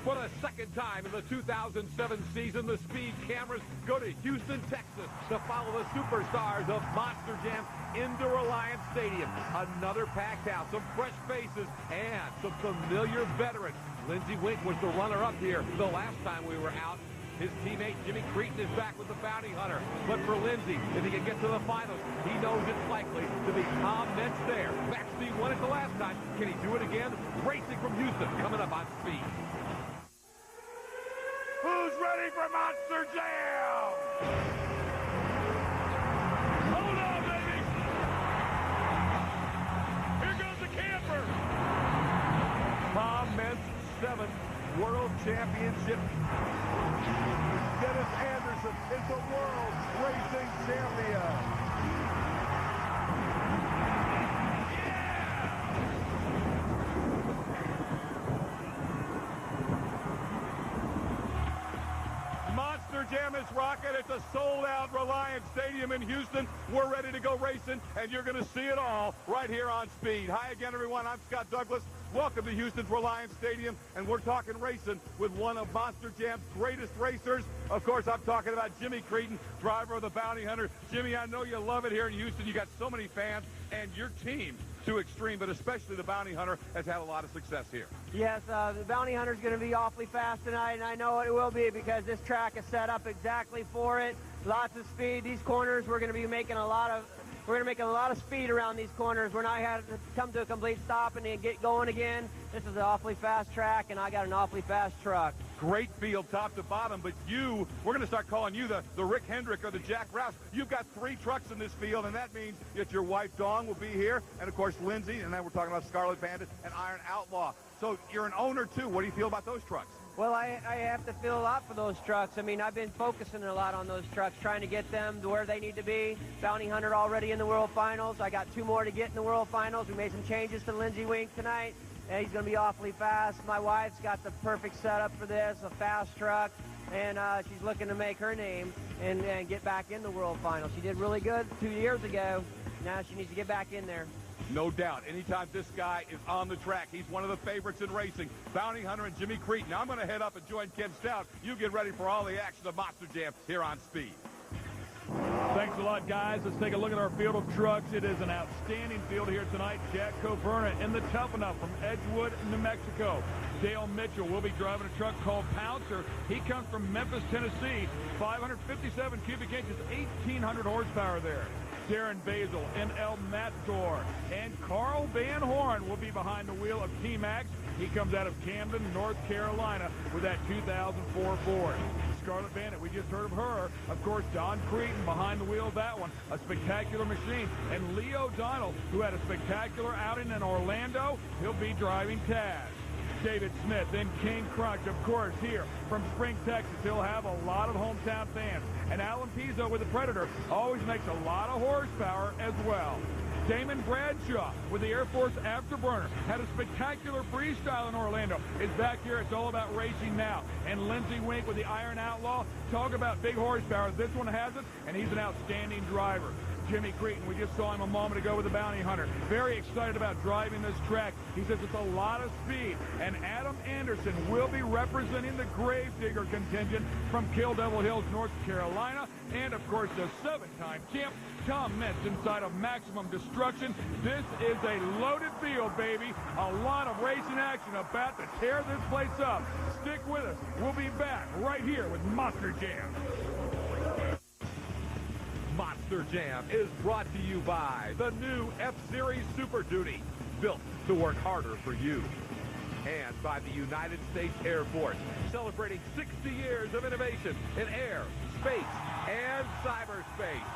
For the second time in the 2007 season, the Speed cameras go to Houston, Texas to follow the superstars of Monster Jam into Reliance Stadium. Another packed house, some fresh faces, and some familiar veterans. Lindsey Wink was the runner-up here the last time we were out. His teammate Jimmy Cretin is back with the Bounty Hunter. But for Lindsey, if he can get to the finals, he knows it's likely to be Tom Meents there. Maxine won it the last time. Can he do it again? Racing from Houston, coming up on Speed. Who's ready for Monster Jam? Hold on, baby! Here goes the camper! Tom Meents, 7th World Championship. Dennis Anderson is the world racing champion. Monster Jam is rocking. It's a sold-out Reliance Stadium in Houston. We're ready to go racing, and you're going to see it all right here on Speed. Hi again, everyone. I'm Scott Douglas. Welcome to Houston's Reliance Stadium, and we're talking racing with one of Monster Jam's greatest racers. Of course, I'm talking about Jimmy Cretin, driver of the Bounty Hunter. Jimmy, I know you love it here in Houston. You got so many fans, and your team, to Extreme, but especially the Bounty Hunter, has had a lot of success here. Yes, the Bounty Hunter is going to be awfully fast tonight, and I know it will be because this track is set up exactly for it. Lots of speed. These corners, we're going to be making a lot of speed around these corners. We're not having to come to a complete stop and then get going again. This is an awfully fast track, and I got an awfully fast truck. Great field top to bottom, but we're going to start calling you the Rick Hendrick or the Jack Rouse. You've got 3 trucks in this field, and that means that your wife, Dawn, will be here, and, of course, Lindsey, and then we're talking about Scarlet Bandit and Iron Outlaw. So you're an owner, too. What do you feel about those trucks? Well, I have to feel a lot for those trucks. I mean, I've been focusing a lot on those trucks, trying to get them to where they need to be. Bounty Hunter already in the World Finals. I got 2 more to get in the World Finals. We made some changes to Lindsey Wink tonight, and he's going to be awfully fast. My wife's got the perfect setup for this, a fast truck, and she's looking to make her name and get back in the World Finals. She did really good 2 years ago. Now she needs to get back in there. No doubt. Anytime this guy is on the track, he's one of the favorites in racing. Bounty Hunter and Jimmy Cretin. Now I'm going to head up and join Ken Stout. You get ready for all the action of Monster Jam here on Speed. Thanks a lot, guys. Let's take a look at our field of trucks. It is an outstanding field here tonight. Jack Coverna in the Tough Enough from Edgewood, New Mexico. Dale Mitchell will be driving a truck called Pouncer. He comes from Memphis, Tennessee. 557 cubic inches, 1,800 horsepower there. Darren Basil and El Matador. And Carl Van Horn will be behind the wheel of T-Max. He comes out of Camden, North Carolina with that 2004 Ford. Scarlet Bandit, we just heard of her. Of course, Don Cretin behind the wheel of that one. A spectacular machine. And Lee O'Donnell, who had a spectacular outing in Orlando, he'll be driving Taz. David Smith and King Crunch, of course, here from Spring, Texas. He'll have a lot of hometown fans. And Alan Pizzo with the Predator always makes a lot of horsepower as well. Damon Bradshaw with the Air Force Afterburner had a spectacular freestyle in Orlando. Is back here. It's all about racing now. And Lindsey Wink with the Iron Outlaw. Talk about big horsepower. This one has it, and he's an outstanding driver. Jimmy Cretin, we just saw him a moment ago with the Bounty Hunter. Very excited about driving this track. He says it's a lot of speed. And Adam Anderson will be representing the Gravedigger contingent from Kill Devil Hills, North Carolina. And, of course, the 7-time champ, Tom Meents, inside of Maximum Destruction. This is a loaded field, baby. A lot of racing action about to tear this place up. Stick with us. We'll be back right here with Monster Jam. Monster Jam is brought to you by the new F-Series Super Duty, built to work harder for you. And by the United States Air Force, celebrating 60 years of innovation in air, space, and cyberspace.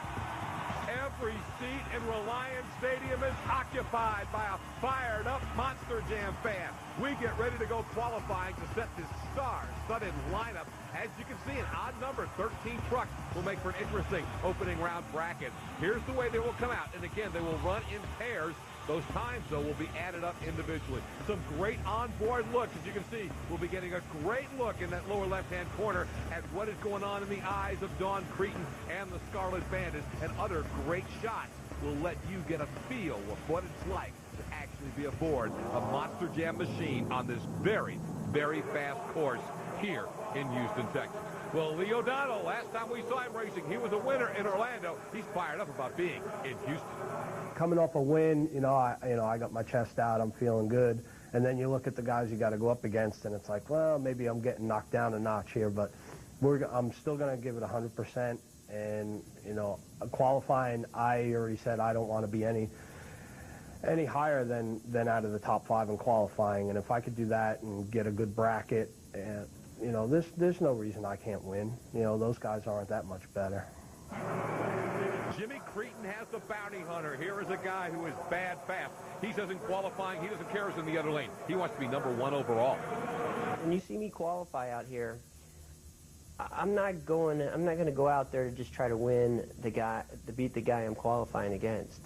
Every seat in Reliance Stadium is occupied by a fired-up Monster Jam fan. We get ready to go qualifying to set this star-studded lineup. As you can see, an odd number, 13 trucks, will make for an interesting opening round bracket. Here's the way they will come out. And again, they will run in pairs. Those times, though, will be added up individually. Some great onboard looks. As you can see, we'll be getting a great look in that lower left-hand corner at what is going on in the eyes of Don Cretin and the Scarlet Bandit. And other great shots will let you get a feel of what it's like to actually be aboard a Monster Jam machine on this very, very fast course here in Houston, Texas. Well, Lee O'Donnell, last time we saw him racing, he was a winner in Orlando. He's fired up about being in Houston. Coming off a win, I got my chest out. I'm feeling good. And then you look at the guys you got to go up against, and it's like, well, maybe I'm getting knocked down a notch here, but I'm still going to give it 100%. And, qualifying, I already said I don't want to be any higher than out of the top 5 in qualifying. And if I could do that and get a good bracket, there's no reason I can't win. Those guys aren't that much better. Jimmy Cretin has the bounty hunter. Here is a guy who is bad fast. He says in qualifying, he doesn't care who's in the other lane. He wants to be number 1 overall. When you see me qualify out here, I'm not going to go out there to just try to beat the guy I'm qualifying against.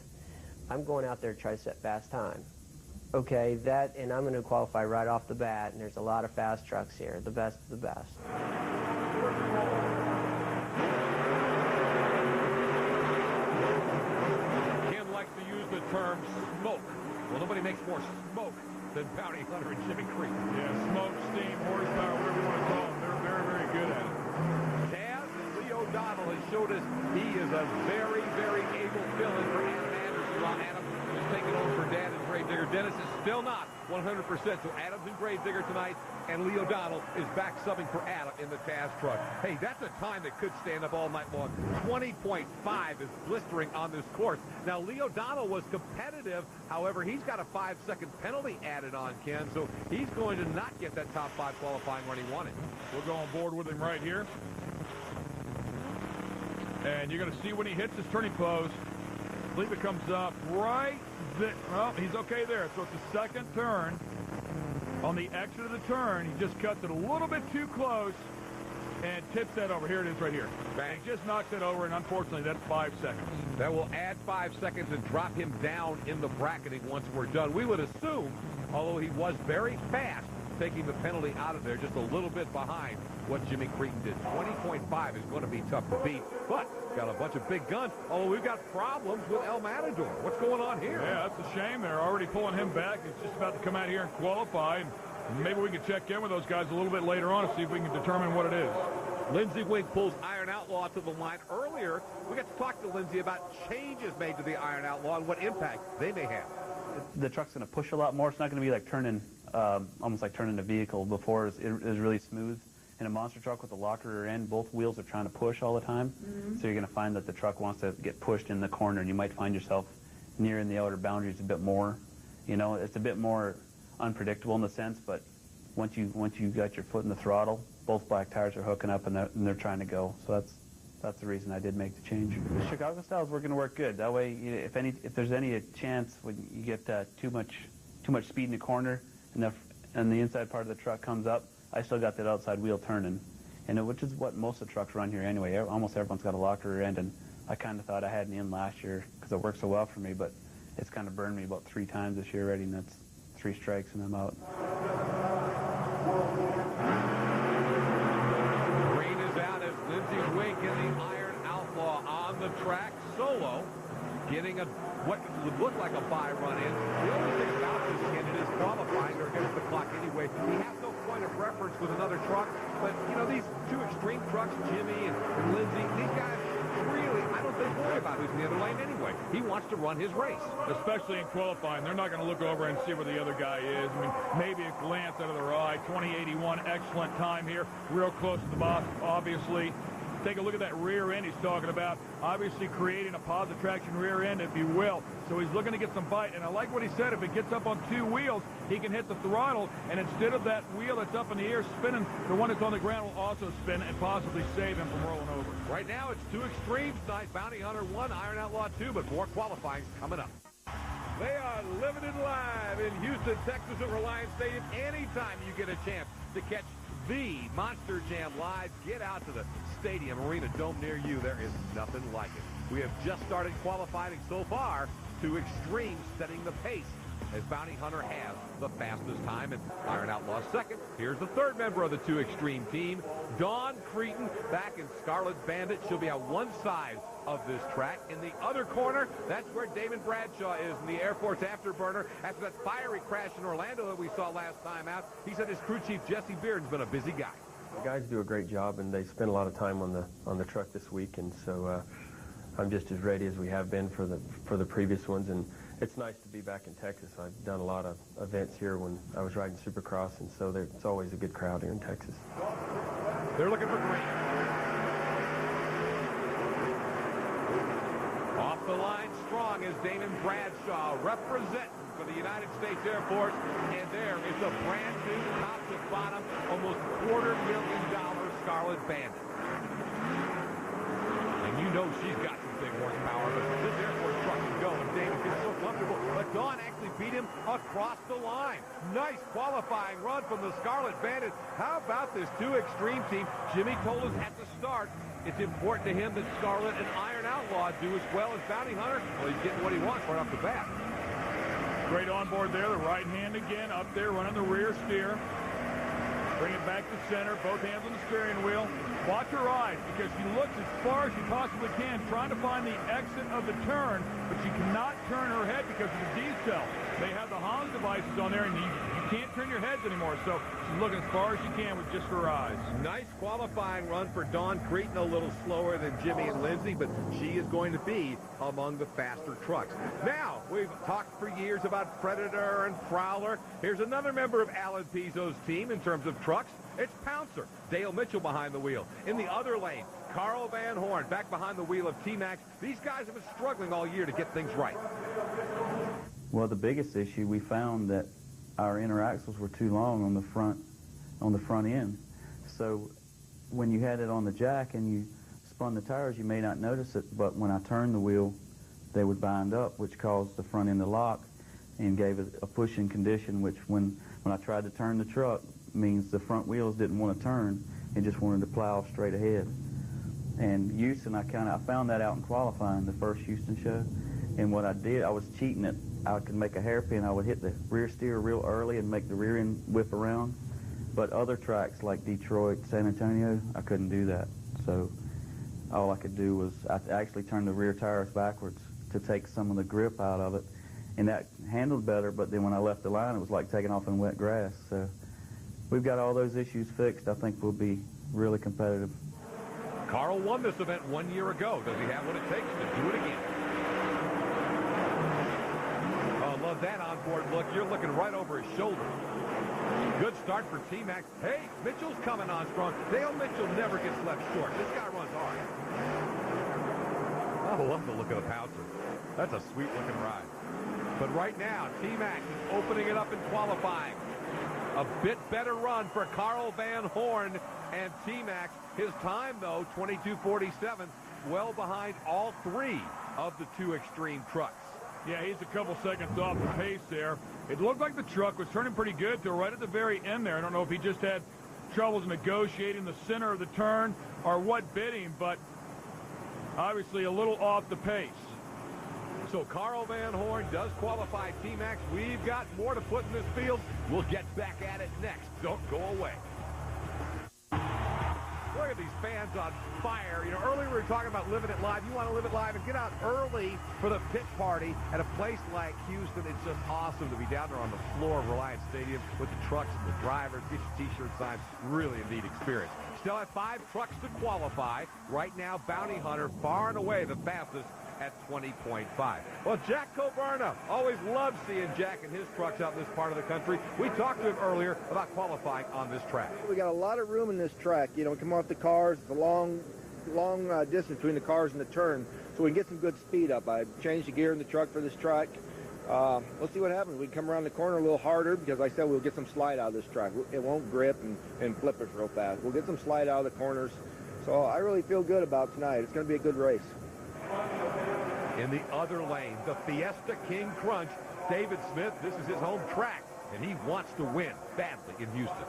I'm going out there to try to set fast time. Okay, and I'm going to qualify right off the bat, and there's a lot of fast trucks here, the best of the best. Ken likes to use the term smoke. Well, nobody makes more smoke than bounty hunter and Jimmy Cretin. Yeah, smoke, steam, horsepower, whatever you want to call them. They're very, very good at it. Taz and Lee O'Donnell has showed us he is a very, very able fill-in for Adam Anderson while Adam is taking over for Dad and Gravedigger. Dennis is still not 100%, so Adam's in Gravedigger tonight, and Lee O'Donnell is back subbing for Adam in the Taz truck. Hey, that's a time that could stand up all night long. 20.5 is blistering on this course. Now, Lee O'Donnell was competitive. However, he's got a 5-second penalty added on, Ken, so he's going to not get that top 5 qualifying run he wanted. We'll go on board with him right here. And you're going to see when he hits his turning post, I believe it comes up right there. Well, he's okay there. So it's the second turn. On the exit of the turn, he just cuts it a little bit too close and tips that over. Here it is right here. Bang. He just knocks it over, and unfortunately, that's 5 seconds. That will add 5 seconds and drop him down in the bracketing once we're done. We would assume, although he was very fast, taking the penalty out of there just a little bit behind what Jimmy Cretin did. 20.5 is going to be tough to beat, but got a bunch of big guns. Although we've got problems with El Matador. What's going on here? Yeah, that's a shame. They're already pulling him back. He's just about to come out here and qualify. And maybe we can check in with those guys a little bit later on and see if we can determine what it is. Lindsey Wink pulls Iron Outlaw to the line. Earlier, we got to talk to Lindsey about changes made to the Iron Outlaw and what impact they may have. The truck's going to push a lot more. It's not going to be like turning, almost like turning a vehicle. Before it was really smooth. In a monster truck with a locker rear end, both wheels are trying to push all the time. So you're going to find that the truck wants to get pushed in the corner, and you might find yourself nearing the outer boundaries a bit more. It's a bit more unpredictable in the sense, but once you got your foot in the throttle, both black tires are hooking up and they're trying to go. So that's the reason I did make the change. The Chicago style is going to work good. That way, if there's any chance when you get too much speed in the corner and the inside part of the truck comes up, I still got that outside wheel turning, which is what most of the trucks run here anyway. Almost everyone's got a locker rear end, and I kind of thought I had an in last year because it worked so well for me, but it's kind of burned me about 3 times this year already, and that's 3 strikes and I'm out. Green is out as Lindsey Wink and the Iron Outlaw on the track solo, getting what would look like a bye run in. The only thing about this, again, it is qualifying or against the clock anyway. He has no point of reference with another truck, but, these 2 extreme trucks, Jimmy and Lindsey, these guys really, I don't think, worry about who's in the other lane anyway. He wants to run his race. Especially in qualifying. They're not going to look over and see where the other guy is. I mean, maybe a glance out of their eye. 2081, excellent time here. Real close to the boss, obviously. Take a look at that rear end he's talking about. Obviously creating a positive traction rear end, if you will. So he's looking to get some bite. And I like what he said. If it gets up on 2 wheels, he can hit the throttle. And instead of that wheel that's up in the air spinning, the one that's on the ground will also spin and possibly save him from rolling over. Right now, it's 2 extremes tonight. Bounty Hunter 1, Iron Outlaw 2, but more qualifying coming up. They are living it live in Houston, Texas at Reliance Stadium. Anytime you get a chance to catch the Monster Jam live, get out to the Stadium Arena Dome near you. There is nothing like it. We have just started qualifying so far. 2 extremes setting the pace as Bounty Hunter has the fastest time and Iron Outlaw second. Here's the 3rd member of the 2 extreme team, Dawn Cretin, back in Scarlet Bandit. She'll be on one side of this track. In the other corner, that's where Damon Bradshaw is in the Air Force Afterburner. After that fiery crash in Orlando that we saw last time out, he said his crew chief, Jesse Bearden's been a busy guy. The guys do a great job, and they spend a lot of time on the truck this week, and so I'm just as ready as we have been for the previous ones. And it's nice to be back in Texas. I've done a lot of events here when I was riding Supercross, and so it's always a good crowd here in Texas. They're looking for green. Off the line strong is Damon Bradshaw, representing for the United States Air Force, and there is a brand new top to bottom, almost $250,000 Scarlet Bandit. And you know she's got some big horsepower, but this Air Force truck can go, and Damon gets so comfortable. But Dawn actually beat him across the line. Nice qualifying run from the Scarlet Bandit. How about this two extreme team? Jimmy told us at the start it's important to him that Scarlet and Iron Outlaw do as well as Bounty Hunter. Well, he's getting what he wants right off the bat. Great onboard there. The right hand again up there running the rear steer. Bring it back to center. Both hands on the steering wheel. Watch her eyes because she looks as far as she possibly can trying to find the exit of the turn, but she cannot turn her head because of the D-cell. They have the Hans devices on there, and you can't turn your heads anymore, so she's looking as far as she can with just her eyes. Nice qualifying run for Dawn Cretin, a little slower than Jimmy and Lindsay, but she is going to be among the faster trucks. Now, we've talked for years about Predator and Prowler. Here's another member of Alan Pizzo's team in terms of trucks. It's Pouncer. Dale Mitchell behind the wheel. In the other lane, Carl Van Horn back behind the wheel of T-Max. These guys have been struggling all year to get things right. Well, the biggest issue, we found that our inner axles were too long on the front end. So when you had it on the jack and you spun the tires, you may not notice it, but when I turned the wheel, they would bind up, which caused the front end to lock and gave it a pushing condition, which when I tried to turn the truck, means the front wheels didn't want to turn and just wanted to plow straight ahead. And Houston, I found that out in qualifying, the first Houston show. And what I did, I was cheating it. I could make a hairpin. I would hit the rear steer real early and make the rear end whip around. But other tracks like Detroit, San Antonio, I couldn't do that. So all I could do was I actually turned the rear tires backwards to take some of the grip out of it. And that handled better, but then when I left the line, it was like taking off in wet grass. So we've got all those issues fixed. I think we'll be really competitive. Carl won this event 1 year ago. Does he have what it takes to do it again? Oh, love that onboard look. You're looking right over his shoulder. Good start for T-Max. Hey, Mitchell's coming on strong. Dale Mitchell never gets left short. This guy runs hard. I love the look of the Pouncer. That's a sweet-looking ride. But right now, T-Max is opening it up in qualifying. A bit better run for Carl Van Horn and T-Max. His time, though, 22:47, well behind all three of the two extreme trucks. Yeah, he's a couple seconds off the pace there. It looked like the truck was turning pretty good till right at the very end there. I don't know if he just had troubles negotiating the center of the turn or what bit him, but obviously a little off the pace. So Carl Van Horn does qualify T-Max. We've got more to put in this field. We'll get back at it next. Don't go away. Look at these fans on fire. You know, earlier we were talking about living it live. You want to live it live and get out early for the pit party at a place like Houston. It's just awesome to be down there on the floor of Reliance Stadium with the trucks and the drivers. Get your T-shirt signed. Really a neat experience. Still have 5 trucks to qualify. Right now, Bounty Hunter far and away the fastest at 20.5. Well, Jack Coburna, always love seeing Jack and his trucks out in this part of the country. We talked to him earlier about qualifying on this track. We got a lot of room in this track. You know, we come off the cars, it's a long distance between the cars and the turn, so we can get some good speed up. I changed the gear in the truck for this track. Let's see what happens. We can come around the corner a little harder because like I said, we'll get some slide out of this track. It won't grip and flip us real fast. We'll get some slide out of the corners. So I really feel good about tonight. It's going to be a good race. In the other lane, the Fiesta King Crunch. David Smith, this is his home track, and he wants to win badly in Houston.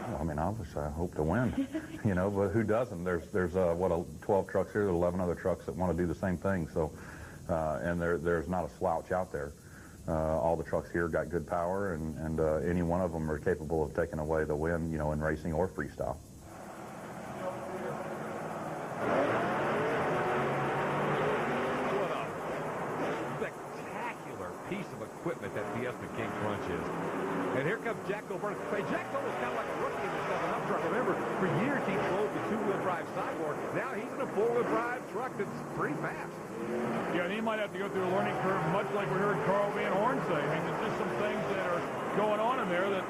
Well, I mean, obviously, I hope to win, you know, but who doesn't? There's 12 trucks here, 11 other trucks that want to do the same thing. So, and there's not a slouch out there. All the trucks here got good power, and any one of them are capable of taking away the win, you know, in racing or freestyle. Jack Coburn. Hey, Jack's almost kind of like a rookie in the 7-Up truck. Remember, for years he drove the two-wheel drive Cyborg. Now he's in a four-wheel drive truck that's pretty fast. Yeah, and he might have to go through a learning curve, much like we heard Carl Van Horn say. I mean, there's just some things that are going on in there that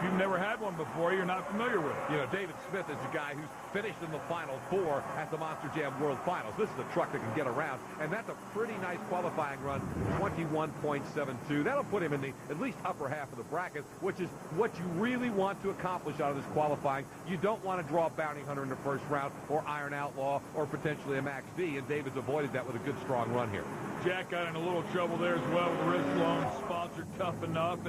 if you've never had one before, you're not familiar with. You know, David Smith is a guy who's finished in the Final Four at the Monster Jam World Finals. This is a truck that can get around, and that's a pretty nice qualifying run, 21.72. That'll put him in the at least upper half of the bracket, which is what you really want to accomplish out of this qualifying. You don't want to draw a Bounty Hunter in the first round or Iron Outlaw or potentially a Max D, and David's avoided that with a good, strong run here. Jack got in a little trouble there as well with Wrist Loan, sponsored Tough Enough.